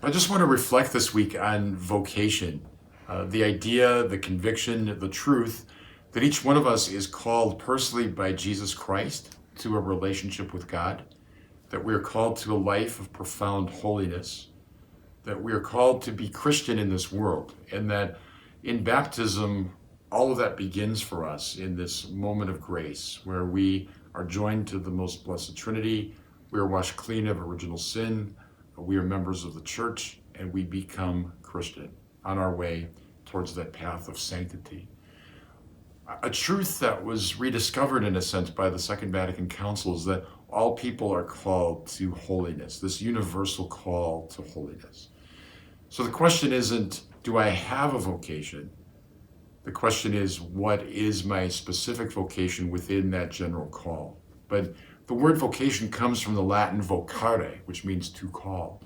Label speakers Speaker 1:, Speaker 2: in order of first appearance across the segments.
Speaker 1: I just want to reflect this week on vocation, the idea, the conviction, the truth that each one of us is called personally by Jesus Christ to a relationship with God, that we are called to a life of profound holiness, that we are called to be Christian in this world, and that in baptism, all of that begins for us in this moment of grace where we are joined to the most blessed Trinity, we are washed clean of original sin, we are members of the church, and we become Christian on our way towards that path of sanctity. A truth that was rediscovered in a sense by the Second Vatican Council is that all people are called to holiness, this universal call to holiness. So the question isn't, do I have a vocation? The question is, what is my specific vocation within that general call? But the word vocation comes from the Latin vocare, which means to call.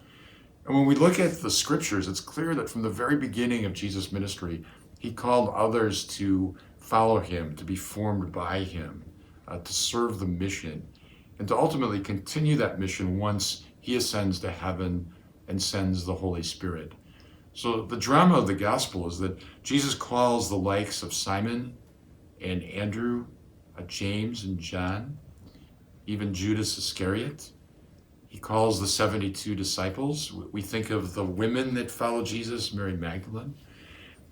Speaker 1: And when we look at the scriptures, it's clear that from the very beginning of Jesus' ministry, he called others to follow him, to be formed by him, to serve the mission, and to ultimately continue that mission once he ascends to heaven and sends the Holy Spirit. So the drama of the gospel is that Jesus calls the likes of Simon and Andrew, James and John, even Judas Iscariot. He calls the 72 disciples. We think of the women that followed Jesus, Mary Magdalene.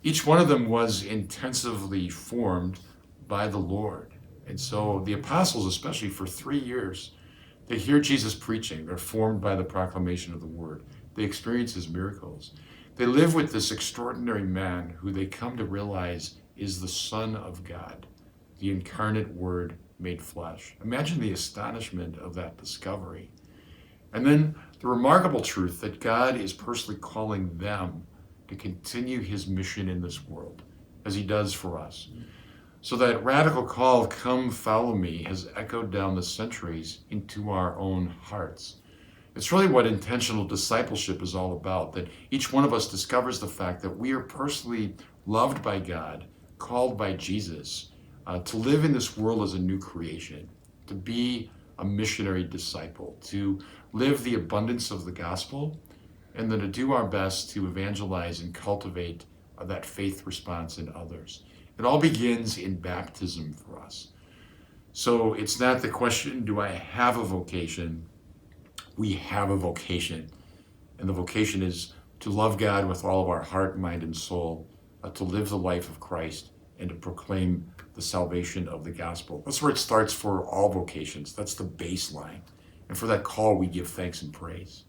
Speaker 1: Each one of them was intensively formed by the Lord. And so the apostles, especially for 3 years, they hear Jesus preaching. They're formed by the proclamation of the word. They experience his miracles. They live with this extraordinary man who they come to realize is the Son of God, the incarnate Word made flesh. Imagine the astonishment of that discovery. And then the remarkable truth that God is personally calling them to continue his mission in this world, as he does for us. So that radical call, come follow me, has echoed down the centuries into our own hearts. It's really what intentional discipleship is all about, that each one of us discovers the fact that we are personally loved by God, called by Jesus, to live in this world as a new creation, to be a missionary disciple, to live the abundance of the gospel, and then to do our best to evangelize and cultivate that faith response in others. It all begins in baptism for us. So it's not the question, do I have a vocation? We have a vocation. And the vocation is to love God with all of our heart, mind, and soul, to live the life of Christ, and to proclaim the salvation of the gospel. That's where it starts for all vocations. That's the baseline. And for that call, we give thanks and praise.